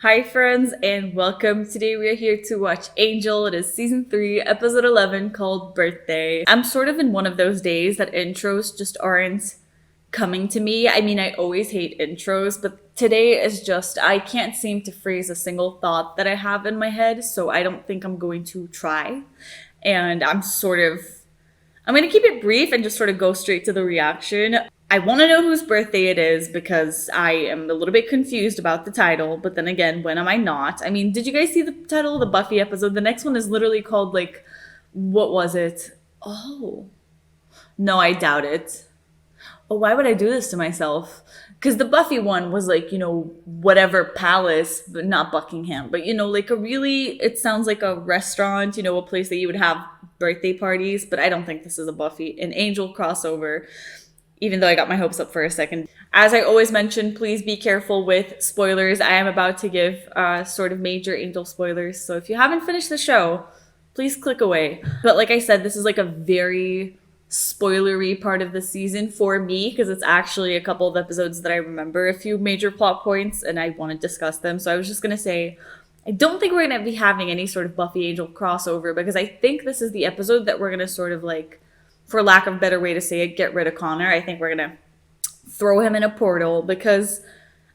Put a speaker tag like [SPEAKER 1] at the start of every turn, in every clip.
[SPEAKER 1] Hi friends and welcome. Today we are here to watch Angel. It is season 3, episode 11 called Birthday. I'm sort of in one of those days that intros just aren't coming to me. I mean, I always hate intros, but today is just, I can't seem to phrase a single thought that I have in my head, so I don't think I'm going to try. And I'm going to keep it brief and just sort of go straight to the reaction. I want to know whose birthday it is because I am a little bit confused about the title, but then again, when am I not? I mean, did you guys see the title of the Buffy episode? The next one is literally called, like, what was it? Oh, no, I doubt it. Oh, why would I do this to myself? Because the Buffy one was like, whatever palace, but not Buckingham, but like it sounds like a restaurant, a place that you would have birthday parties, but I don't think this is a Buffy and Angel crossover, even though I got my hopes up for a second. As I always mention, please be careful with spoilers. I am about to give sort of major Angel spoilers, so if you haven't finished the show, please click away. But like I said, this is like a very spoilery part of the season for me because it's actually a couple of episodes that I remember a few major plot points and I want to discuss them. So I was just going to say, I don't think we're going to be having any sort of Buffy Angel crossover because I think this is the episode that we're going to sort of like, for lack of a better way to say it, get rid of Connor. I think we're going to throw him in a portal because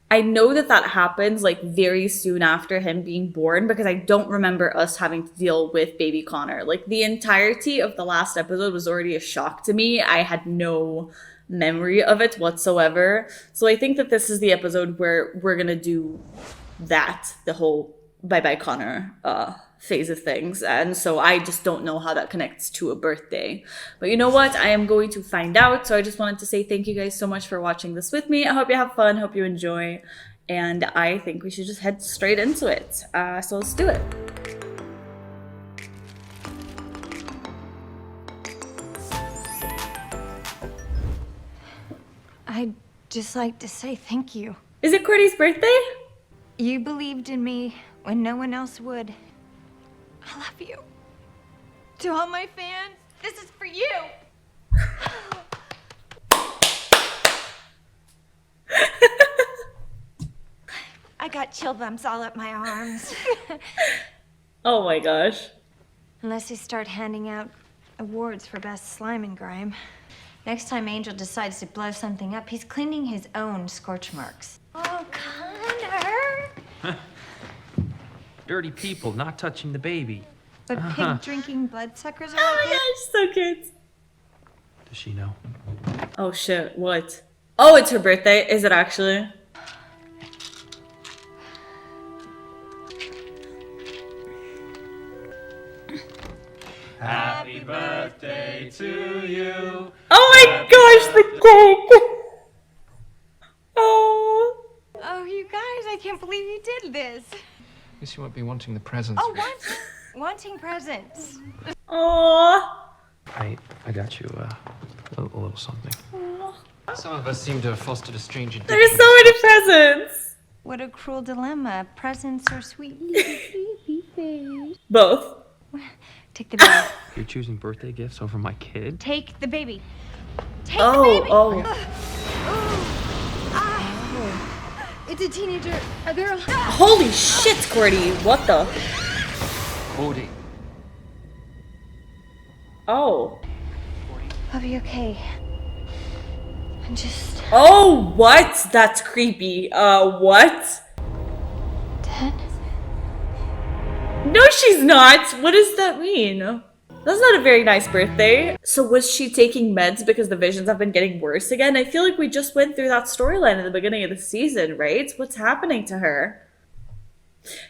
[SPEAKER 1] I know that happens like very soon after him being born because I don't remember us having to deal with baby Connor. Like the entirety of the last episode was already a shock to me. I had no memory of it whatsoever. So I think that this is the episode where we're going to do that, the whole bye-bye Connor phase of things. And so I just don't know how that connects to a birthday. But you know what? I am going to find out. So I just wanted to say thank you guys so much for watching this with me. I hope you have fun. Hope you enjoy. And I think we should just head straight into it. So let's do it.
[SPEAKER 2] I'd just like to say thank you.
[SPEAKER 1] Is it Cordy's birthday?
[SPEAKER 2] You believed in me when no one else would. I love you. To all my fans, this is for you. I got chill bumps all up my arms.
[SPEAKER 1] Oh my gosh.
[SPEAKER 2] Unless they start handing out awards for best slime and grime. Next time Angel decides to blow something up, he's cleaning his own scorch marks. Oh, Connor!
[SPEAKER 3] Dirty people not touching the baby.
[SPEAKER 2] But pig-drinking bloodsuckers are
[SPEAKER 1] Oh
[SPEAKER 2] like
[SPEAKER 1] my gosh, so cute.
[SPEAKER 3] Does she know?
[SPEAKER 1] Oh shit, what? Oh, it's her birthday. Is it actually?
[SPEAKER 3] Happy birthday to you.
[SPEAKER 1] Oh my gosh, the cake! Oh.
[SPEAKER 2] Oh, you guys, I can't believe you did this.
[SPEAKER 4] Guess you won't be wanting the presents.
[SPEAKER 2] Oh, wanting presents.
[SPEAKER 1] Aww.
[SPEAKER 4] I got you a little something. Some of us seem to have fostered a strange addiction.
[SPEAKER 1] There's so many presents.
[SPEAKER 2] What a cruel dilemma. Presents or sweet.
[SPEAKER 1] Both.
[SPEAKER 2] Take the baby.
[SPEAKER 4] You're choosing birthday gifts over my kid?
[SPEAKER 2] Take the baby. Take the
[SPEAKER 1] Oh,
[SPEAKER 2] baby.
[SPEAKER 1] oh.
[SPEAKER 2] It's a teenager, a girl.
[SPEAKER 1] Holy shit, Cordy. What the?
[SPEAKER 4] Cody.
[SPEAKER 1] Oh.
[SPEAKER 2] I'll be okay. I'm just...
[SPEAKER 1] Oh, what? That's creepy. What?
[SPEAKER 2] Dad?
[SPEAKER 1] No, she's not. What does that mean? That's not a very nice birthday. So was she taking meds because the visions have been getting worse again? I feel like we just went through that storyline at the beginning of the season, right? What's happening to her?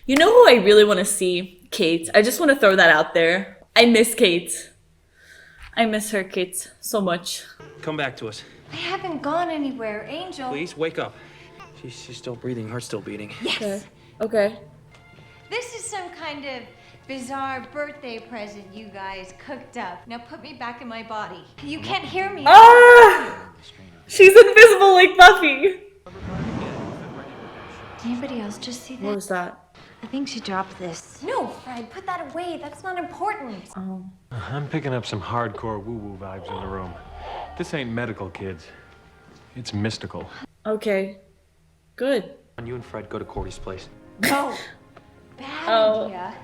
[SPEAKER 1] You know who I really want to see? Kate. I just want to throw that out there. I miss Kate. I miss her, Kate, so much.
[SPEAKER 3] Come back to us.
[SPEAKER 2] I haven't gone anywhere, Angel.
[SPEAKER 3] Please, wake up. She's still breathing, heart's still beating.
[SPEAKER 2] Yes.
[SPEAKER 1] Okay.
[SPEAKER 2] This is some kind of bizarre birthday present you guys cooked up. Now put me back in my body. You can't hear me.
[SPEAKER 1] Ah! She's invisible like Buffy.
[SPEAKER 2] Did anybody else just see that?
[SPEAKER 1] What was that?
[SPEAKER 2] I think she dropped this. No, Fred, put that away. That's not important.
[SPEAKER 1] Oh.
[SPEAKER 5] I'm picking up some hardcore woo-woo vibes in the room. This ain't medical, kids. It's mystical.
[SPEAKER 1] Okay. Good.
[SPEAKER 4] You and Fred go to Cordy's place.
[SPEAKER 2] No. Bad
[SPEAKER 1] Oh.
[SPEAKER 2] idea.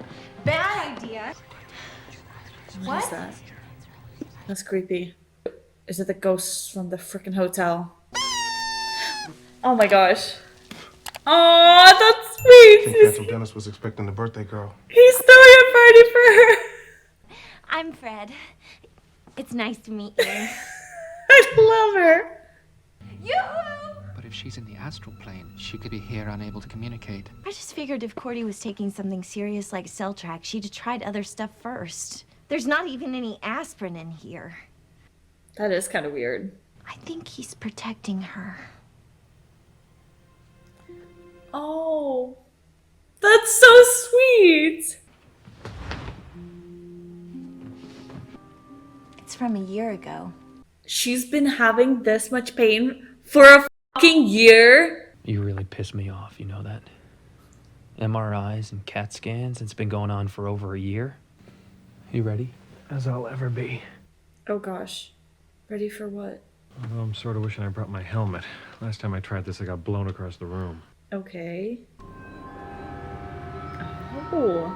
[SPEAKER 2] Bad idea.
[SPEAKER 1] What is that? That's creepy. Is it the ghosts from the freaking hotel? Oh my gosh. Oh, that's
[SPEAKER 6] I
[SPEAKER 1] sweet.
[SPEAKER 6] think Phantom Dennis was expecting the birthday girl.
[SPEAKER 1] He's throwing a party for her.
[SPEAKER 2] I'm Fred. It's nice to meet you.
[SPEAKER 1] I love her.
[SPEAKER 2] Yoo-hoo!
[SPEAKER 7] But if she's in the astral plane, she could be here unable to communicate.
[SPEAKER 2] I just figured if Cordy was taking something serious like cell track, she'd have tried other stuff first. There's not even any aspirin in here.
[SPEAKER 1] That is kind of weird.
[SPEAKER 2] I think he's protecting her.
[SPEAKER 1] Oh, that's so sweet.
[SPEAKER 2] It's from a year ago.
[SPEAKER 1] She's been having this much pain for a fucking year.
[SPEAKER 4] You really piss me off, you know that? MRIs and CAT scans, it's been going on for over a year. You ready?
[SPEAKER 5] As I'll ever be.
[SPEAKER 1] Oh gosh. Ready for what?
[SPEAKER 5] Although I'm sort of wishing I brought my helmet. Last time I tried this, I got blown across the room.
[SPEAKER 1] Okay. Oh.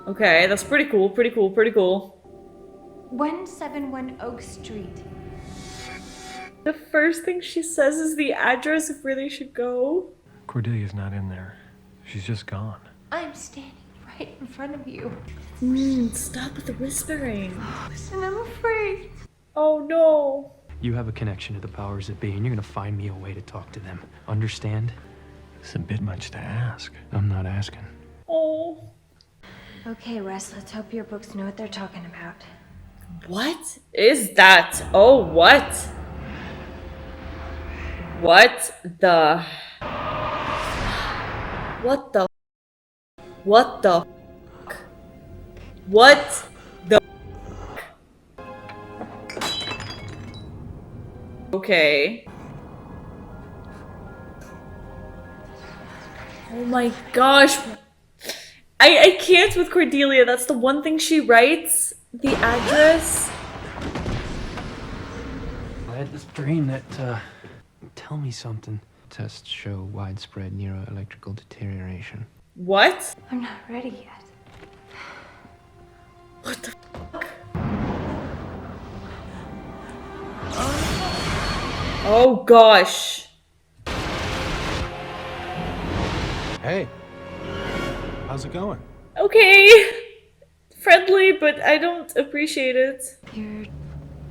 [SPEAKER 1] Okay, that's pretty cool, pretty cool, pretty cool.
[SPEAKER 2] 171 Oak Street.
[SPEAKER 1] The first thing she says is the address of where they should go.
[SPEAKER 5] Cordelia's not in there. She's just gone.
[SPEAKER 2] I'm standing right in front of you.
[SPEAKER 1] Stop with the whispering.
[SPEAKER 2] And I'm afraid.
[SPEAKER 1] Oh no.
[SPEAKER 4] You have a connection to the powers that be, and you're gonna find me a way to talk to them. Understand?
[SPEAKER 5] It's a bit much to ask.
[SPEAKER 4] I'm not asking.
[SPEAKER 1] Oh.
[SPEAKER 2] Okay, Russ, let's hope your books know what they're talking about.
[SPEAKER 1] What is that? Oh, what? What the? What the? What the? What the? Okay. Oh my gosh. I can't with Cordelia. That's the one thing she writes. The address.
[SPEAKER 4] I had this dream that, tell me something.
[SPEAKER 7] Tests show widespread neuroelectrical deterioration.
[SPEAKER 1] What?
[SPEAKER 2] I'm not ready yet.
[SPEAKER 1] What the fuck? Oh gosh.
[SPEAKER 6] Hey, how's it going?
[SPEAKER 1] Okay. Friendly, but I don't appreciate it.
[SPEAKER 2] Your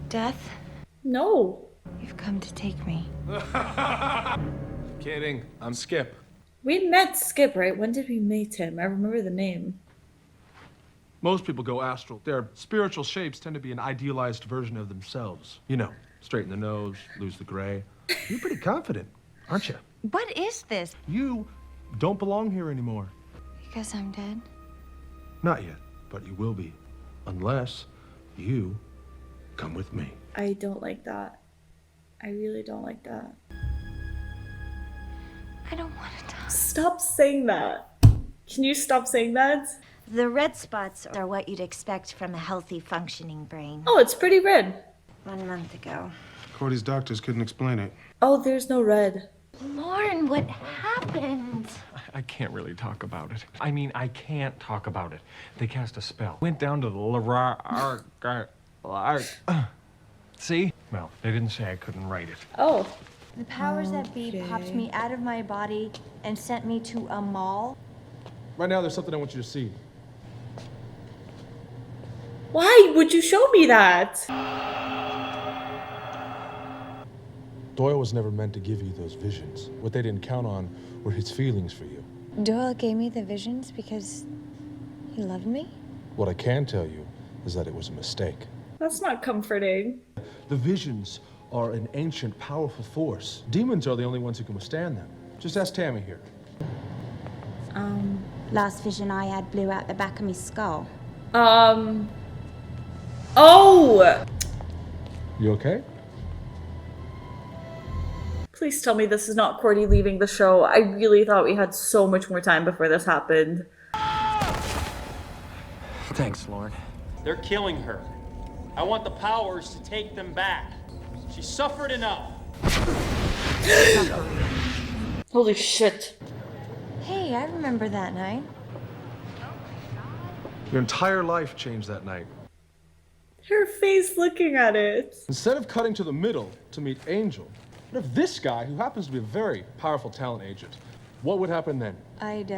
[SPEAKER 2] death?
[SPEAKER 1] No.
[SPEAKER 2] You've come to take me.
[SPEAKER 6] Kidding. I'm Skip.
[SPEAKER 1] We met Skip, right? When did we meet him? I remember the name.
[SPEAKER 6] Most people go astral. Their spiritual shapes tend to be an idealized version of themselves. You know, straighten the nose, lose the gray. You're pretty confident, aren't you?
[SPEAKER 2] What is this?
[SPEAKER 6] You don't belong here anymore.
[SPEAKER 2] Because I'm dead?
[SPEAKER 6] Not yet, but you will be. Unless you come with me.
[SPEAKER 1] I don't like that. I really don't like that.
[SPEAKER 2] I don't want to die.
[SPEAKER 1] Stop saying that. Can you stop saying that?
[SPEAKER 2] The red spots are what you'd expect from a healthy, functioning brain.
[SPEAKER 1] Oh, it's pretty red.
[SPEAKER 2] 1 month ago.
[SPEAKER 6] Cordy's doctors couldn't explain it.
[SPEAKER 1] Oh, there's no red.
[SPEAKER 2] Lauren, what happened?
[SPEAKER 5] I can't really talk about it. I mean, I can't talk about it. They cast a spell. Went down to the See? Well, they didn't say I couldn't write it.
[SPEAKER 1] Oh.
[SPEAKER 2] The powers that be popped me out of my body and sent me to a mall.
[SPEAKER 6] Right now, there's something I want you to see.
[SPEAKER 1] Why would you show me that?
[SPEAKER 8] Doyle was never meant to give you those visions. What they didn't count on were his feelings for you.
[SPEAKER 2] Doyle gave me the visions because he loved me?
[SPEAKER 8] What I can tell you is that it was a mistake.
[SPEAKER 1] That's not comforting.
[SPEAKER 8] The visions are an ancient, powerful force. Demons are the only ones who can withstand them. Just ask Tammy here.
[SPEAKER 9] Last vision I had blew out the back of my skull.
[SPEAKER 1] Oh!
[SPEAKER 8] You okay?
[SPEAKER 1] Please tell me this is not Cordy leaving the show. I really thought we had so much more time before this happened.
[SPEAKER 4] Thanks, Lauren.
[SPEAKER 10] They're killing her. I want the powers to take them back. She suffered enough.
[SPEAKER 1] Holy shit.
[SPEAKER 2] Hey, I remember that night.
[SPEAKER 6] Your entire life changed that night.
[SPEAKER 1] Her face looking at it.
[SPEAKER 8] Instead of cutting to the middle to meet Angel, what if this guy, who happens to be a very powerful talent agent, what would happen then?
[SPEAKER 2] I'd,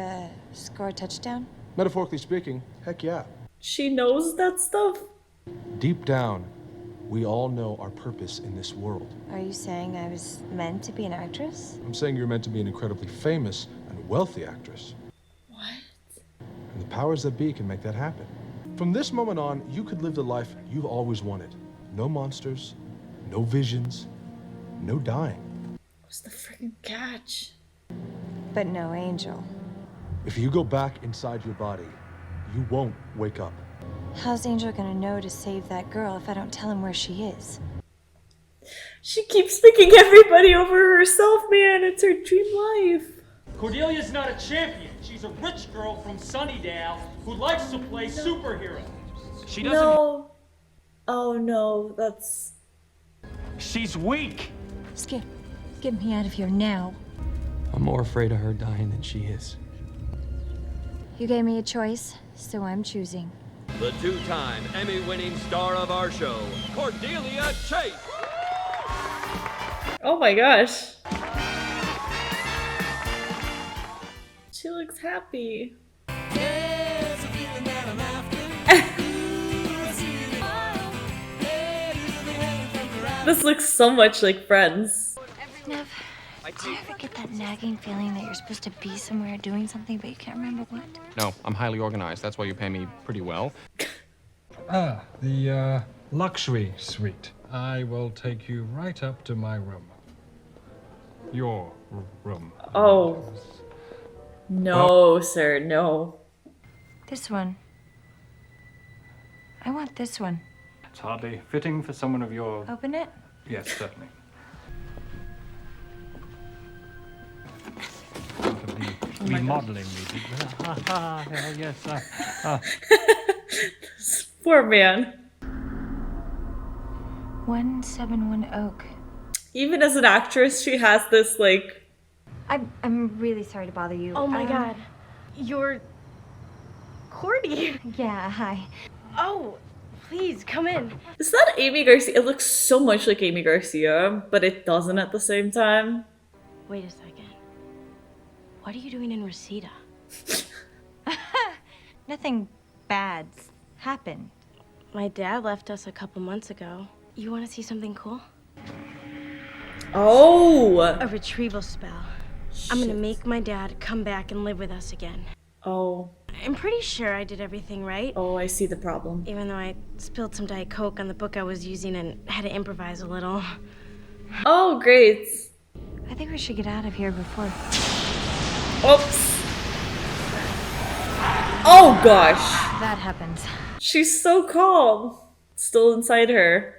[SPEAKER 2] score a touchdown.
[SPEAKER 8] Metaphorically speaking, heck yeah.
[SPEAKER 1] She knows that stuff.
[SPEAKER 8] Deep down, we all know our purpose in this world.
[SPEAKER 2] Are you saying I was meant to be an actress?
[SPEAKER 8] I'm saying you're meant to be an incredibly famous and wealthy actress.
[SPEAKER 1] What?
[SPEAKER 8] And the powers that be can make that happen. From this moment on, you could live the life you've always wanted. No monsters, no visions, no dying.
[SPEAKER 1] What's the freaking catch?
[SPEAKER 2] But no Angel.
[SPEAKER 8] If you go back inside your body, you won't wake up.
[SPEAKER 2] How's Angel gonna know to save that girl if I don't tell him where she is?
[SPEAKER 1] She keeps picking everybody over herself, man. It's her dream life.
[SPEAKER 10] Cordelia's not a champion. She's a rich girl from Sunnydale who likes to play superhero.
[SPEAKER 3] She doesn't.
[SPEAKER 1] No. Oh no, that's...
[SPEAKER 10] She's weak.
[SPEAKER 2] Skip, get me out of here now.
[SPEAKER 4] I'm more afraid of her dying than she is.
[SPEAKER 2] You gave me a choice, so I'm choosing.
[SPEAKER 11] The two-time Emmy-winning star of our show, Cordelia Chase.
[SPEAKER 1] Oh my gosh. She looks happy. This looks so much like Friends.
[SPEAKER 2] Nev, do you ever get that nagging feeling that you're supposed to be somewhere doing something but you can't remember what?
[SPEAKER 12] No, I'm highly organized. That's why you pay me pretty well.
[SPEAKER 5] Ah, the luxury suite. I will take you right up to my room. Your room.
[SPEAKER 1] Oh. No, sir, no.
[SPEAKER 2] This one. I want this one.
[SPEAKER 5] It's hardly fitting for someone of your...
[SPEAKER 2] Open it?
[SPEAKER 5] Yes, certainly. Remodeling meeting. Yes,
[SPEAKER 1] Poor man.
[SPEAKER 2] 171 Oak.
[SPEAKER 1] Even as an actress, she has this, like...
[SPEAKER 2] I'm really sorry to bother you.
[SPEAKER 13] Oh my god. You're... Cordy.
[SPEAKER 2] Yeah, hi.
[SPEAKER 13] Oh, please, come in.
[SPEAKER 1] Is that Amy Garcia? It looks so much like Amy Garcia, but it doesn't at the same time.
[SPEAKER 13] Wait a second. What are you doing in Reseda?
[SPEAKER 2] Nothing bad's happened.
[SPEAKER 13] My dad left us a couple months ago. You want to see something cool?
[SPEAKER 1] Oh!
[SPEAKER 13] A retrieval spell. I'm gonna make my dad come back and live with us again.
[SPEAKER 1] Oh.
[SPEAKER 13] I'm pretty sure I did everything right.
[SPEAKER 1] Oh, I see the problem.
[SPEAKER 13] Even though I spilled some Diet Coke on the book I was using and had to improvise a little.
[SPEAKER 1] Oh, great.
[SPEAKER 2] I think we should get out of here before...
[SPEAKER 1] Oops. Oh, gosh.
[SPEAKER 2] that happens.
[SPEAKER 1] She's so calm. Still inside her.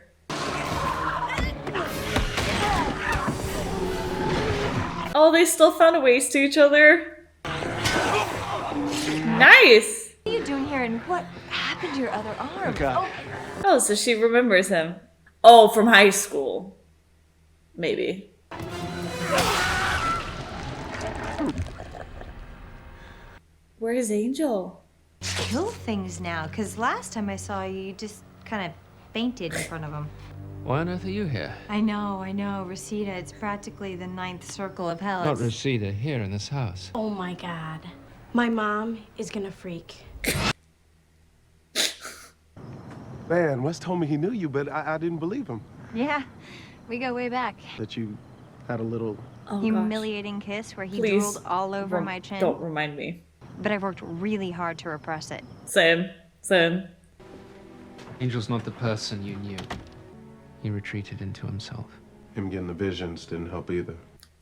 [SPEAKER 1] Oh, they still found a ways to each other. Nice.
[SPEAKER 2] What are you doing here, and what happened to your other arm?
[SPEAKER 1] Oh, so she remembers him. Oh, from high school. Maybe. Where's Angel?
[SPEAKER 2] Kill things now, because last time I saw you, you just kind of fainted in front of him.
[SPEAKER 4] Why on earth are you here?
[SPEAKER 2] I know. Reseda, it's practically the 9th circle of hell.
[SPEAKER 4] Not Reseda, here in this house.
[SPEAKER 13] Oh my god. My mom is gonna freak.
[SPEAKER 14] Man, Wes told me he knew you, but I didn't believe him.
[SPEAKER 2] Yeah, we go way back.
[SPEAKER 14] That you had a little...
[SPEAKER 2] humiliating kiss where he
[SPEAKER 1] Please
[SPEAKER 2] drooled all over my chin.
[SPEAKER 1] Don't remind me.
[SPEAKER 2] But I've worked really hard to repress it.
[SPEAKER 1] Same.
[SPEAKER 7] Angel's not the person you knew. He retreated into himself.
[SPEAKER 14] Him getting the visions didn't help either.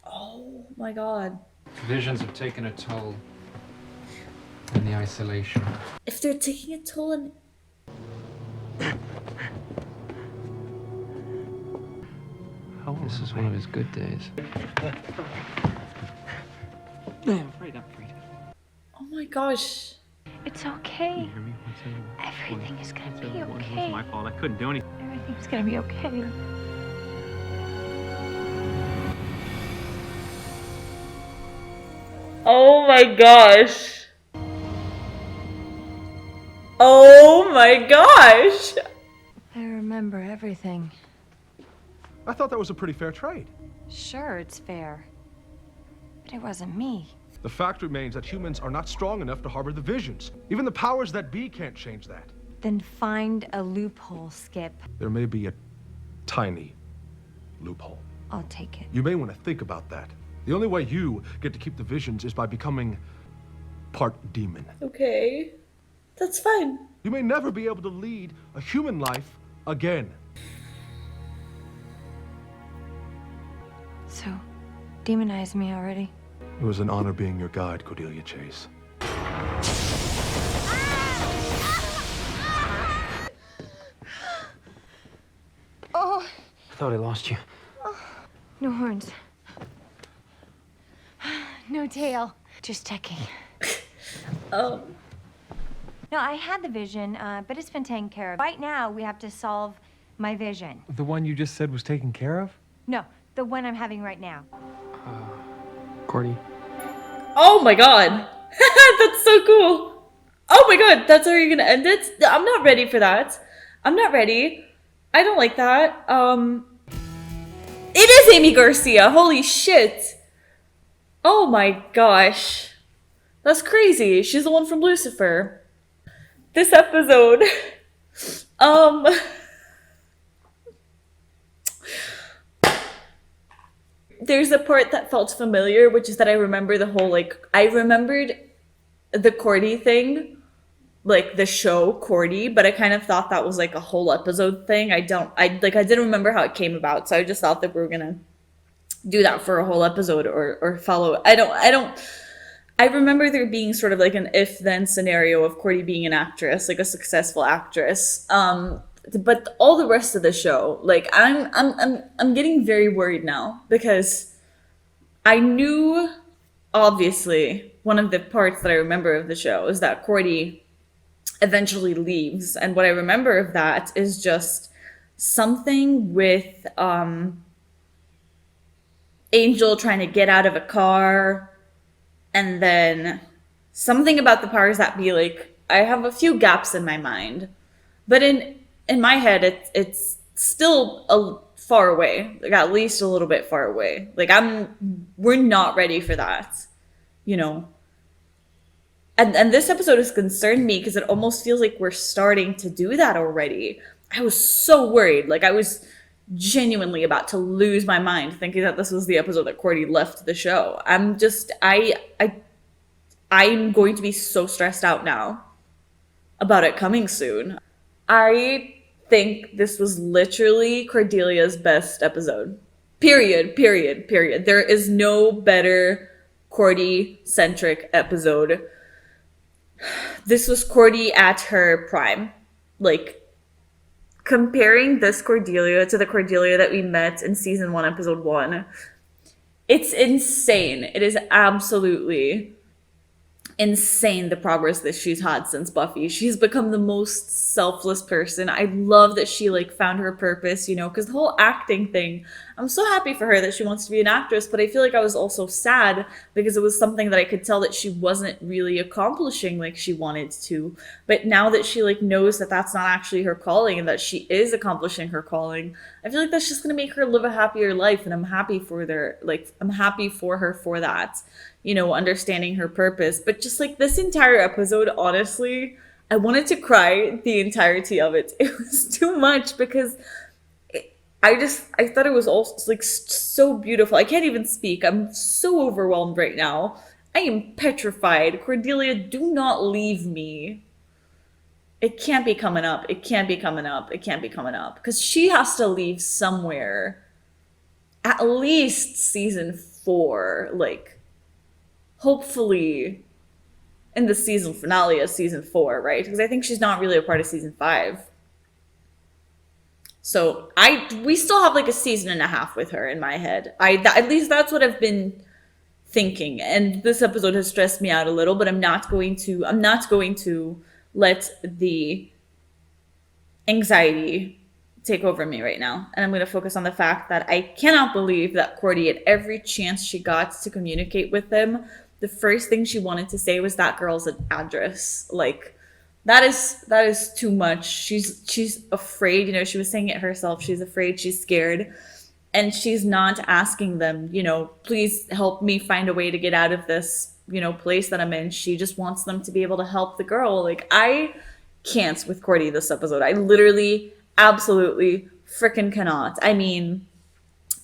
[SPEAKER 1] Oh my god.
[SPEAKER 7] Visions have taken a toll. And the isolation.
[SPEAKER 1] If they're taking a toll on...
[SPEAKER 4] This is one of his good days.
[SPEAKER 1] Oh my gosh.
[SPEAKER 2] It's okay. Everything is gonna be okay.
[SPEAKER 10] It's my fault. I couldn't do anything.
[SPEAKER 2] Everything's gonna be okay.
[SPEAKER 1] Oh my gosh. Oh my gosh.
[SPEAKER 2] I remember everything.
[SPEAKER 6] I thought that was a pretty fair trade.
[SPEAKER 2] Sure, it's fair. But it wasn't me.
[SPEAKER 6] The fact remains that humans are not strong enough to harbor the visions. Even the powers that be can't change that.
[SPEAKER 2] Then find a loophole, Skip.
[SPEAKER 6] There may be a tiny loophole.
[SPEAKER 2] I'll take it.
[SPEAKER 6] You may want to think about that. The only way you get to keep the visions is by becoming part demon.
[SPEAKER 1] Okay. That's fine.
[SPEAKER 6] You may never be able to lead a human life again.
[SPEAKER 2] So, demonize me already?
[SPEAKER 6] It was an honor being your guide, Cordelia Chase.
[SPEAKER 2] Oh!
[SPEAKER 4] I thought I lost you.
[SPEAKER 2] No horns. No tail. Just checking.
[SPEAKER 1] Oh.
[SPEAKER 2] No, I had the vision, but it's been taken care of. Right now, we have to solve my vision.
[SPEAKER 5] The one you just said was taken care of?
[SPEAKER 2] No, the one I'm having right now.
[SPEAKER 4] Cordy.
[SPEAKER 1] Oh my god. That's so cool. Oh my god, that's how you're gonna end it? I'm not ready for that. I'm not ready. I don't like that. It is Amy Garcia. Holy shit. Oh my gosh. That's crazy. She's the one from Lucifer. This episode. There's a part that felt familiar, which is that I remember the whole, I remembered the Cordy thing, the show Cordy, but I kind of thought that was a whole episode thing. I didn't remember how it came about, so I just thought that we were gonna do that for a whole episode or follow. I remember there being sort of an if-then scenario of Cordy being an actress, a successful actress. But all the rest of the show, I'm getting very worried now because I knew, obviously, one of the parts that I remember of the show is that Cordy eventually leaves, and what I remember of that is just something with Angel trying to get out of a car, and then something about the powers that be. I have a few gaps in my mind, but in my head, it's still far away, at least a little bit far away. We're not ready for that, And this episode has concerned me because it almost feels like we're starting to do that already. I was so worried. I was genuinely about to lose my mind thinking that this was the episode that Cordy left the show. I'm going to be so stressed out now about it coming soon. I think this was literally Cordelia's best episode. Period. There is no better Cordy-centric episode. This was Cordy at her prime. Comparing this Cordelia to the Cordelia that we met in season 1, episode 1, it's insane. It is absolutely insane, the progress that she's had since Buffy. She's become the most selfless person. I love that she found her purpose, because the whole acting thing, I'm so happy for her that she wants to be an actress, but I feel like I was also sad because it was something that I could tell that she wasn't really accomplishing like she wanted to. But now that she knows that that's not actually her calling and that she is accomplishing her calling, I feel like that's just going to make her live a happier life, and I'm happy for I'm happy for her for that. Understanding her purpose. But just this entire episode, honestly, I wanted to cry the entirety of it. It was too much because I thought it was all so beautiful. I can't even speak. I'm so overwhelmed right now. I am petrified. Cordelia, do not leave me. It can't be coming up. It can't be coming up. It can't be coming up. Because she has to leave somewhere. At least season 4. Hopefully in the season finale of season 4, right? Because I think she's not really a part of season 5. So we still have a season and a half with her in my head. At least that's what I've been thinking. And this episode has stressed me out a little, but I'm not going to let the anxiety take over me right now. And I'm going to focus on the fact that I cannot believe that Cordy, at every chance she got to communicate with them, the first thing she wanted to say was that girl's address. Like, that is too much. She's afraid, you know, she was saying it herself. She's afraid, she's scared. And she's not asking them, you know, please help me find a way to get out of this, you know, place that I'm in. She just wants them to be able to help the girl. Like, I can't with Cordy this episode. I literally absolutely freaking cannot. I mean,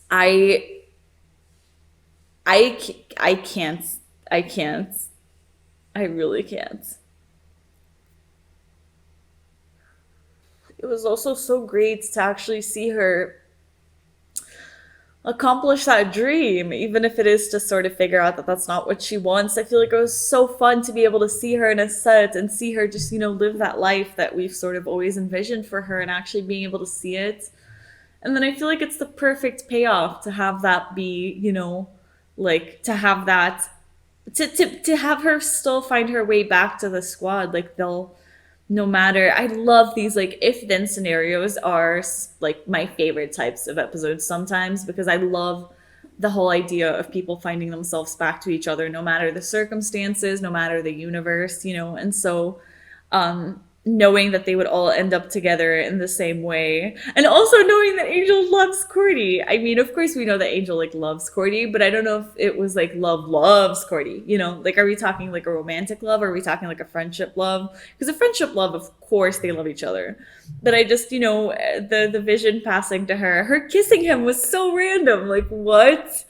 [SPEAKER 1] I can't. I can't. I really can't. It was also so great to actually see her accomplish that dream, even if it is to sort of figure out that that's not what she wants. I feel like it was so fun to be able to see her in a set and see her just, you know, live that life that we've sort of always envisioned for her, and actually being able to see it. And then I feel like it's the perfect payoff to have that be, you know, like, to have that, to have her still find her way back to the squad. Like, they'll, no matter, I love these, like, if then scenarios are like my favorite types of episodes sometimes, because I love the whole idea of people finding themselves back to each other, no matter the circumstances, no matter the universe, you know. And so knowing that they would all end up together in the same way, and also knowing that Angel loves Cordy. I mean, of course we know that Angel, like, loves Cordy, but I don't know if it was like love loves Cordy, you know. Like, are we talking like a romantic love, or are we talking like a friendship love? Because a friendship love, of course they love each other, but I just, you know, the vision passing to her kissing him was so random. Like, what?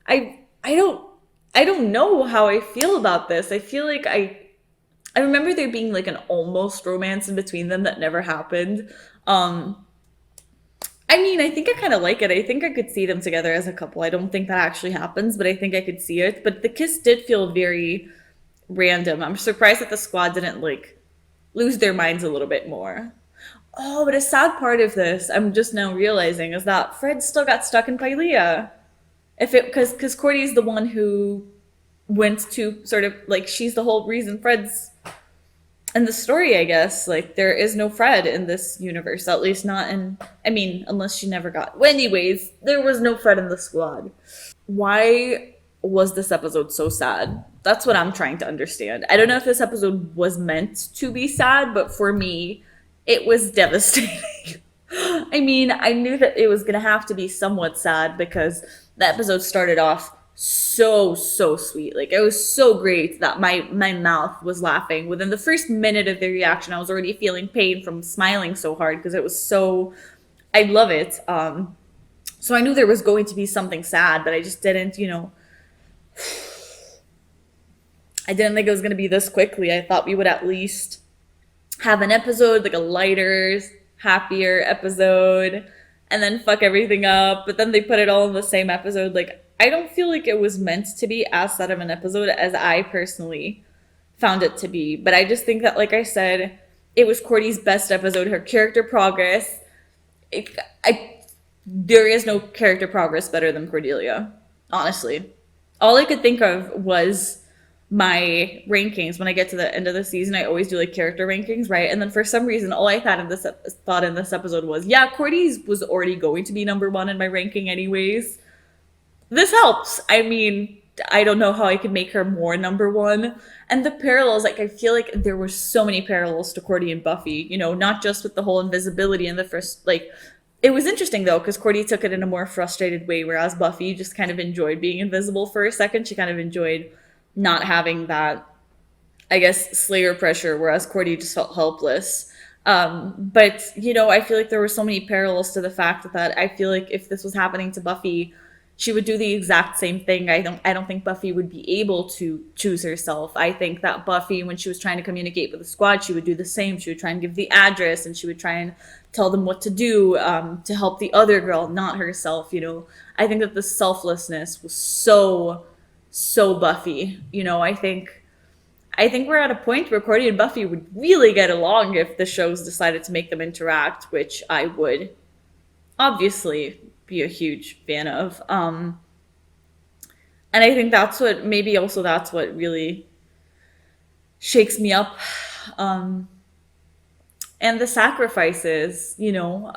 [SPEAKER 1] I don't know how I feel about this. I feel like I remember there being like an almost romance in between them that never happened. I mean, I think I kind of like it. I think I could see them together as a couple. I don't think that actually happens, but I think I could see it. But the kiss did feel very random. I'm surprised that the squad didn't, like, lose their minds a little bit more. Oh, but a sad part of this, I'm just now realizing, is that Fred still got stuck in Pylea. Because Cordy's the one who went to sort of, like, she's the whole reason Fred's in the story, I guess. Like, there is no Fred in this universe, at least not in, I mean, unless she never got, well, anyways, there was no Fred in the squad. Why was this episode so sad? That's what I'm trying to understand. I don't know if this episode was meant to be sad, but for me, it was devastating. I mean, I knew that it was gonna have to be somewhat sad, because the episode started off so sweet. Like, it was so great that my mouth was laughing. Within the first minute of the reaction, I was already feeling pain from smiling so hard, because it was so, I love it. So I knew there was going to be something sad, but I just didn't, you know, I didn't think it was going to be this quickly. I thought we would at least have an episode, like a lighter, happier episode, and then fuck everything up. But then they put it all in the same episode. Like, I don't feel like it was meant to be as sad of an episode as I personally found it to be. But I just think that, like I said, it was Cordy's best episode. Her character progress, there is no character progress better than Cordelia, honestly. All I could think of was my rankings. When I get to the end of the season, I always do, like, character rankings, right? And then for some reason, all I thought in this episode was, yeah, Cordy's was already going to be number one in my ranking anyways. This helps. I mean, I don't know how I could make her more number one. And the parallels, like, I feel like there were so many parallels to Cordy and Buffy, you know, not just with the whole invisibility in the first, like, it was interesting though, because Cordy took it in a more frustrated way, whereas Buffy just kind of enjoyed being invisible for a second. She kind of enjoyed not having that, I guess, Slayer pressure, whereas Cordy just felt helpless. But, you know, I feel like there were so many parallels to the fact that I feel like if this was happening to Buffy, she would do the exact same thing. I don't think Buffy would be able to choose herself. I think that Buffy, when she was trying to communicate with the squad, she would do the same. She would try and give the address, and she would try and tell them what to do to help the other girl, not herself, you know. I think that the selflessness was so Buffy. You know, I think we're at a point where Cordy and Buffy would really get along if the shows decided to make them interact, which I would obviously be a huge fan of. And I think that's what really shakes me up. And the sacrifices, you know,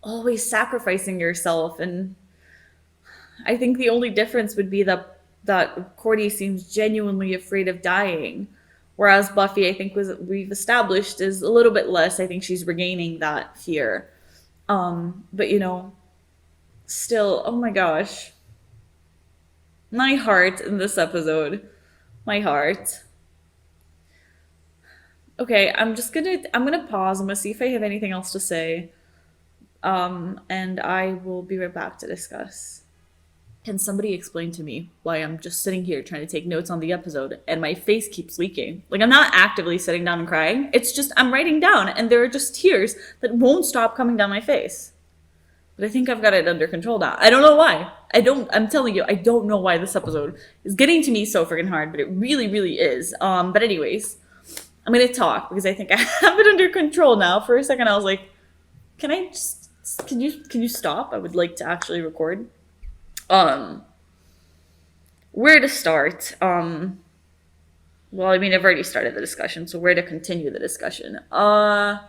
[SPEAKER 1] always sacrificing yourself. And I think the only difference would be that that Cordy seems genuinely afraid of dying. Whereas Buffy, I think we've established, is a little bit less. I think she's regaining that fear. But still, oh my gosh. My heart in this episode. My heart. Okay, I'm gonna pause. I'm gonna see if I have anything else to say. And I will be right back to discuss. Can somebody explain to me why I'm just sitting here trying to take notes on the episode and my face keeps leaking? Like, I'm not actively sitting down and crying. It's just I'm writing down and there are just tears that won't stop coming down my face. But I think I've got it under control now. I don't know why. I'm telling you, I don't know why this episode is getting to me so freaking hard, but it really, really is. But anyways, I'm going to talk because I think I have it under control now. For a second, I was like, can you stop? I would like to actually record. Where to start? Well, I mean, I've already started the discussion, so where to continue the discussion? I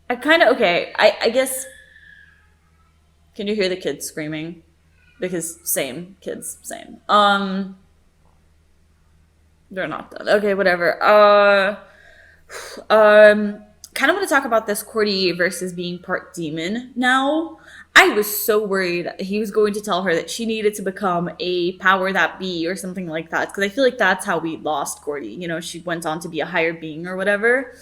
[SPEAKER 1] guess, can you hear the kids screaming? Because same, kids, same. They're not done. Okay, whatever. Kind of want to talk about this Cordy versus being part demon now. I was so worried he was going to tell her that she needed to become a power that be or something like that. Because I feel like that's how we lost Cordy. She went on to be a higher being or whatever,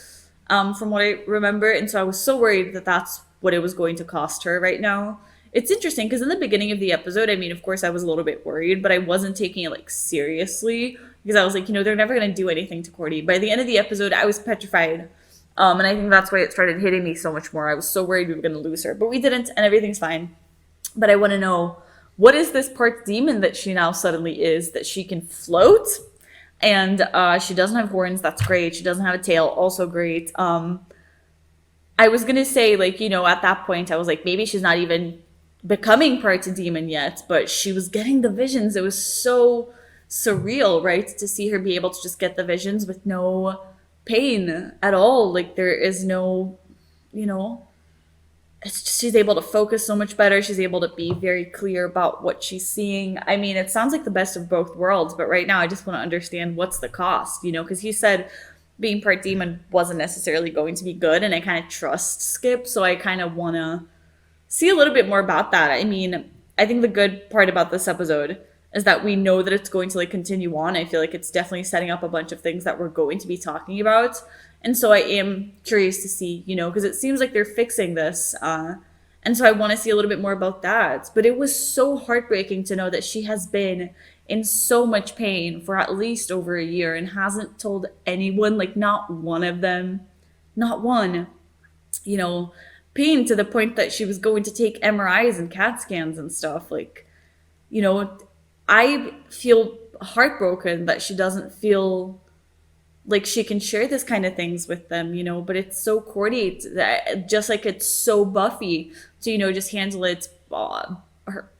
[SPEAKER 1] from what I remember. And so I was so worried that that's what it was going to cost her right now. It's interesting because in the beginning of the episode, I mean, of course, I was a little bit worried, but I wasn't taking it seriously because I was like, they're never going to do anything to Cordy. By the end of the episode, I was petrified. And I think that's why it started hitting me so much more. I was so worried we were going to lose her, but we didn't, and everything's fine. But I want to know, what is this part demon that she now suddenly is, that she can float? And she doesn't have horns, that's great. She doesn't have a tail, also great. I was going to say, at that point, I was like, maybe she's not even becoming part demon yet, but she was getting the visions. It was so surreal, right? To see her be able to just get the visions with no pain at all. There is no, it's just, she's able to focus so much better. She's able to be very clear about what she's seeing. I mean, it sounds like the best of both worlds, but right now I just want to understand what's the cost, because he said being part demon wasn't necessarily going to be good, and I kind of trust Skip, so I kind of want to see a little bit more about that. I mean, I think the good part about this episode is that we know that it's going to continue on. I feel like it's definitely setting up a bunch of things that we're going to be talking about. And so I am curious to see, because it seems like they're fixing this. And so I want to see a little bit more about that. But it was so heartbreaking to know that she has been in so much pain for at least over a year and hasn't told anyone, not one of them, not one, pain to the point that she was going to take MRIs and CAT scans and stuff. I feel heartbroken that she doesn't feel like she can share this kind of things with them, but it's so Cordy, just like it's so Buffy to, just handle it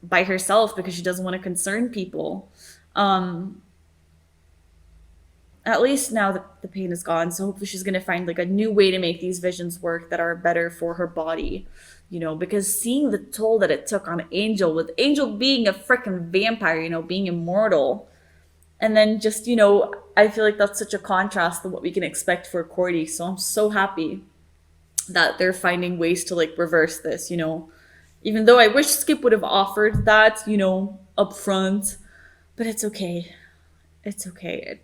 [SPEAKER 1] by herself because she doesn't want to concern people. At least now that the pain is gone, so hopefully she's going to find a new way to make these visions work that are better for her body. Because seeing the toll that it took on Angel, with Angel being a freaking vampire, being immortal. And then just, I feel like that's such a contrast to what we can expect for Cordy. So I'm so happy that they're finding ways to reverse this, Even though I wish Skip would have offered that, up front. But it's okay. It's okay.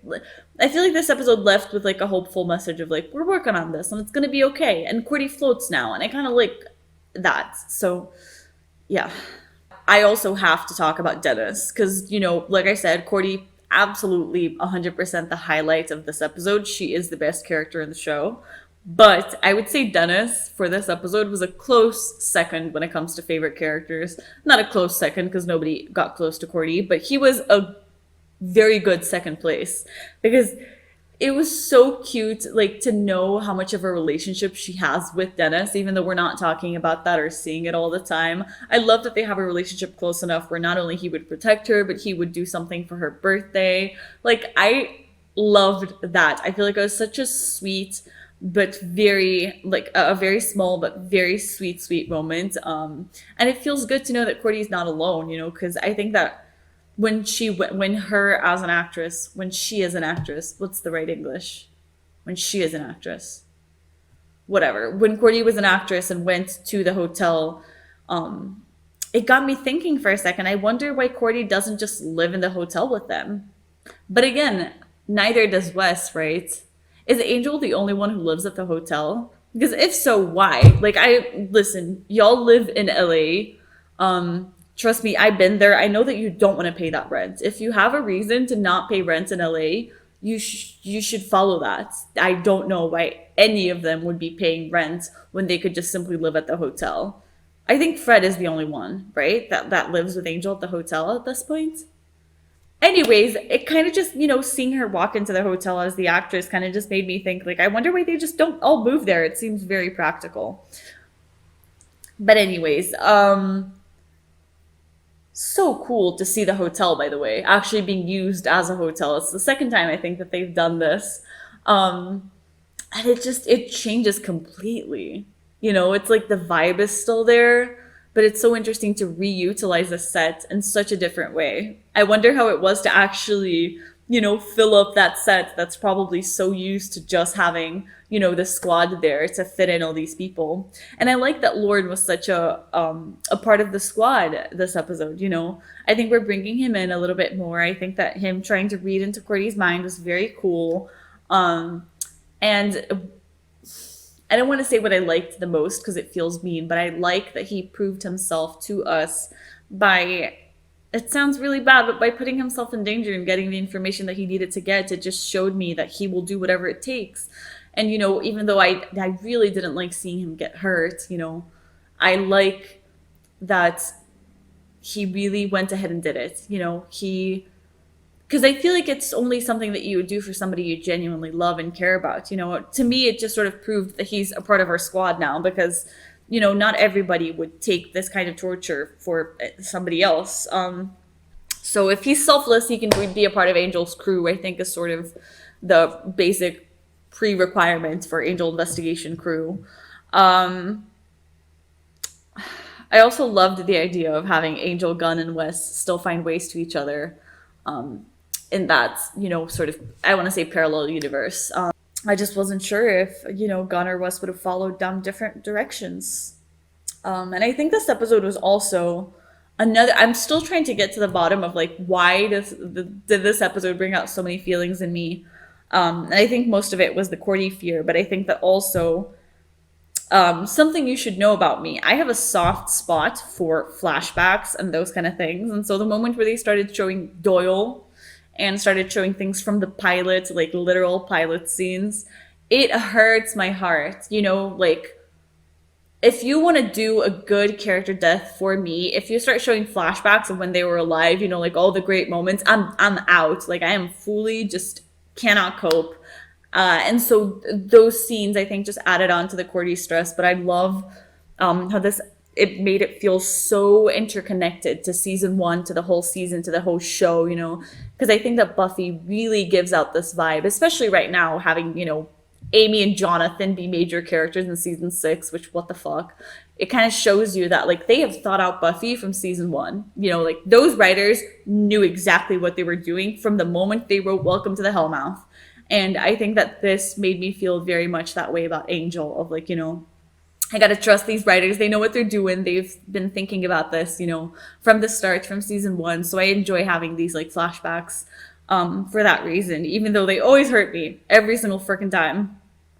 [SPEAKER 1] I feel like this episode left with a hopeful message of we're working on this and it's going to be okay. And Cordy floats now. And I kind of that. So yeah, I also have to talk about Dennis because like I said, Cordy absolutely 100% the highlight of this episode. She is the best character in the show, but I would say Dennis for this episode was a close second when it comes to favorite characters. Not a close second because nobody got close to Cordy, but he was a very good second place because it was so cute, to know how much of a relationship she has with Dennis, even though we're not talking about that or seeing it all the time. I love that they have a relationship close enough where not only he would protect her, but he would do something for her birthday. I loved that. I feel like it was such a sweet, but very, a very small, but very sweet moment. And it feels good to know that Cordy's not alone, because I think that when her as an actress, when she is an actress, what's the right English? When she is an actress. Whatever. When Cordy was an actress and went to the hotel, it got me thinking for a second. I wonder why Cordy doesn't just live in the hotel with them. But again, neither does Wes, right? Is Angel the only one who lives at the hotel? Because if so, why? Like, listen, y'all live in LA. Trust me, I've been there. I know that you don't want to pay that rent. If you have a reason to not pay rent in LA, you should follow that. I don't know why any of them would be paying rent when they could just simply live at the hotel. I think Fred is the only one, right? That lives with Angel at the hotel at this point. Anyways, it kind of just, seeing her walk into the hotel as the actress kind of just made me think, like, I wonder why they just don't all move there. It seems very practical. But anyways, so cool to see the hotel, by the way, actually being used as a hotel. It's the second time I think that they've done this. And it changes completely. It's like the vibe is still there, but it's so interesting to reutilize the set in such a different way. I wonder how it was to actually, fill up that set that's probably so used to just having, the squad there to fit in all these people. And I like that Lord was such a part of the squad this episode, I think we're bringing him in a little bit more. I think that him trying to read into Cordy's mind was very cool. And I don't want to say what I liked the most because it feels mean, but I like that he proved himself to us by, it sounds really bad, but by putting himself in danger and getting the information that he needed to get. It just showed me that he will do whatever it takes. And, even though I really didn't like seeing him get hurt, I like that he really went ahead and did it. Because I feel like it's only something that you would do for somebody you genuinely love and care about. To me, it just sort of proved that he's a part of our squad now because, not everybody would take this kind of torture for somebody else. So if he's selfless, he can be a part of Angel's crew, I think is sort of the basic pre-requirement for Angel Investigation crew. I also loved the idea of having Angel, Gunn, and Wes still find ways to each other. In that, sort of, I want to say parallel universe. I just wasn't sure if, Gunn or Wes would have followed down different directions. And I think this episode was also I'm still trying to get to the bottom of, like, why did this episode bring out so many feelings in me? And I think most of it was the Cordy fear, but I think that also something you should know about me. I have a soft spot for flashbacks and those kind of things. And so the moment where they started showing Doyle and started showing things from the pilot, like literal pilot scenes, it hurts my heart. Like, if you want to do a good character death for me, if you start showing flashbacks of when they were alive, like all the great moments, I'm out. Like, I am fully just cannot cope. And so those scenes, I think, just added on to the Cordy stress. But I love how it made it feel so interconnected to season 1, to the whole season, to the whole show, because I think that Buffy really gives out this vibe, especially right now, having, Amy and Jonathan be major characters in season 6, which, what the fuck? It kind of shows you that, like, they have thought out Buffy from season 1. Like, those writers knew exactly what they were doing from the moment they wrote Welcome to the Hellmouth. And I think that this made me feel very much that way about Angel, of, like, I gotta trust these writers. They know what they're doing. They've been thinking about this, from the start, from season 1. So I enjoy having these, like, flashbacks for that reason, even though they always hurt me every single freaking time.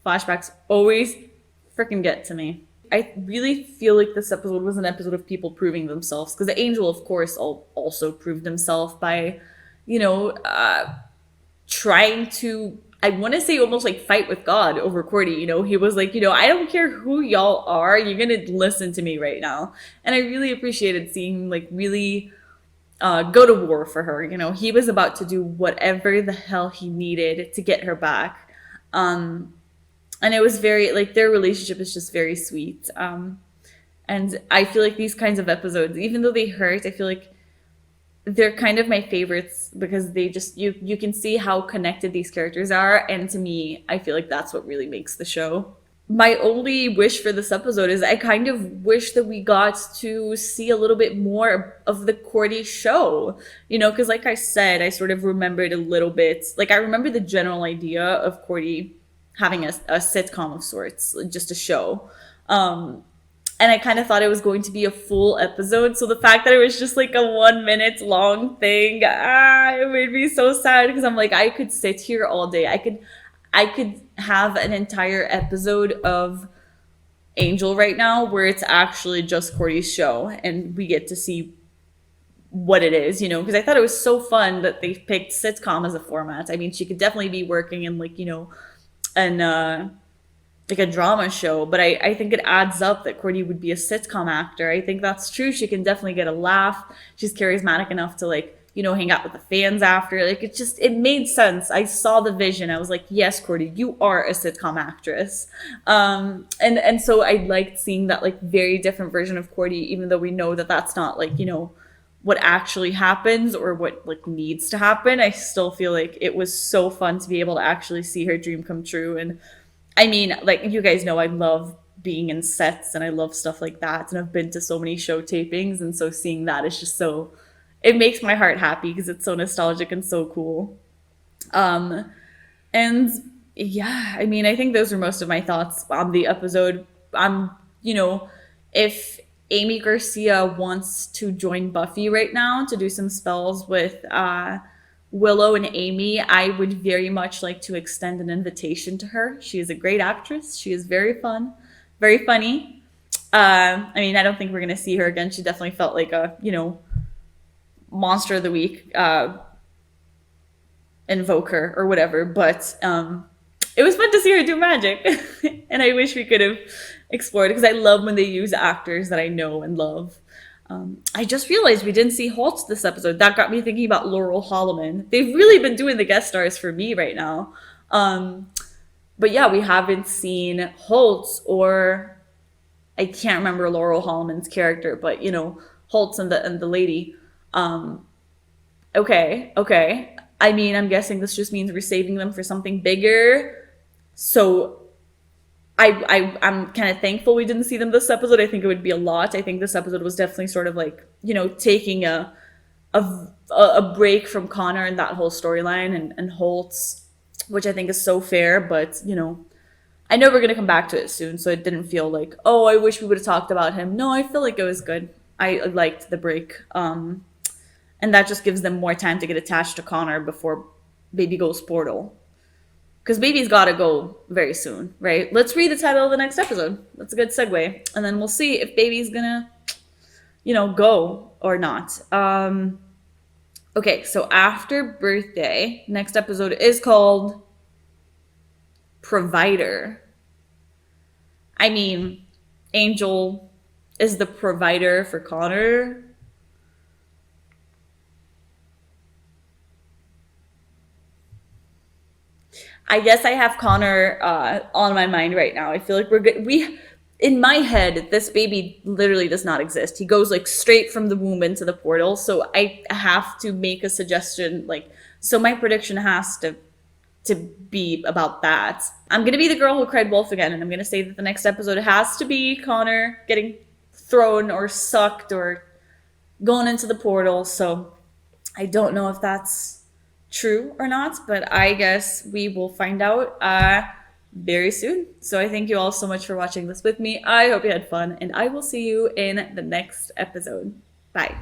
[SPEAKER 1] Flashbacks always freaking get to me. I really feel like this episode was an episode of people proving themselves, because the Angel, of course, also proved himself by, trying to, I want to say, almost like fight with God over Cordy. He was like, I don't care who y'all are, you're gonna listen to me right now. And I really appreciated seeing him, like, really go to war for her. He was about to do whatever the hell he needed to get her back. And it was very, like, their relationship is just very sweet. And I feel like these kinds of episodes, even though they hurt, I feel like they're kind of my favorites because they just, you can see how connected these characters are. And to me, I feel like that's what really makes the show. my only wish for this episode is I kind of wish that we got to see a little bit more of the Cordy show, you know, because like I said, I sort of remembered a little bit, like I remember the general idea of Cordy having a sitcom of sorts, just a show. And I kind of thought it was going to be a full episode. So the fact that it was just like a 1 minute long thing, it made me so sad because I'm like, I could sit here all day. I could have an entire episode of Angel right now where it's actually just Cordy's show and we get to see what it is, you know, because I thought it was so fun that they picked sitcom as a format. I mean, she could definitely be working in like, you know, an like a drama show, but I think it adds up that Cordy would be a sitcom actor. I think that's true. She can definitely get a laugh. She's charismatic enough to like, you know, hang out with the fans after. Like it made sense. I saw the vision. I was like, yes, Cordy, you are a sitcom actress. And so I liked seeing that like very different version of Cordy, even though we know that that's not like, you know, what actually happens or what like needs to happen. I still feel like it was so fun to be able to actually see her dream come true. And I mean, like you guys know, I love being in sets and I love stuff like that. And I've been to so many show tapings. And so seeing that is just so, it makes my heart happy because it's so nostalgic and so cool. And yeah, I mean, I think those are most of my thoughts on the episode. You know, if Amy Garcia wants to join Buffy right now to do some spells with Willow and Amy, I would very much like to extend an invitation to her. She is a great actress. She is very fun, very funny. I mean, I don't think we're going to see her again. She definitely felt like a, you know, monster of the week invoker or whatever. But it was fun to see her do magic. And I wish we could have explored it because I love when they use actors that I know and love. I just realized we didn't see Holtz this episode. That got me thinking about Laurel Holloman. They've really been doing the guest stars for me right now. But yeah, we haven't seen Holtz or I can't remember Laurel Holloman's character, but you know, Holtz and the lady. Okay. I mean, I'm guessing this just means we're saving them for something bigger. So I'm kind of thankful we didn't see them this episode. I think it would be a lot. I think this episode was definitely sort of like, you know, taking a break from Connor and that whole storyline and Holtz, which I think is so fair. But, you know, I know we're going to come back to it soon. So it didn't feel like, oh, I wish we would have talked about him. No, I feel like it was good. I liked the break. And that just gives them more time to get attached to Connor before Baby goes portal. Because Baby's got to go very soon, right? Let's read the title of the next episode. That's a good segue. And then we'll see if Baby's gonna, you know, go or not. Okay, so after birthday, next episode is called Provider. I mean, Angel is the provider for Connor. I guess I have Connor on my mind right now. I feel like we're good. In my head, this baby literally does not exist. He goes like straight from the womb into the portal. So I have to make a suggestion. Like, so my prediction has to be about that. I'm going to be the girl who cried wolf again. And I'm going to say that the next episode has to be Connor getting thrown or sucked or going into the portal. So I don't know if that's true or not, but I guess we will find out very soon. So I thank you all so much for watching this with me. I hope you had fun, and I will see you in the next episode. Bye.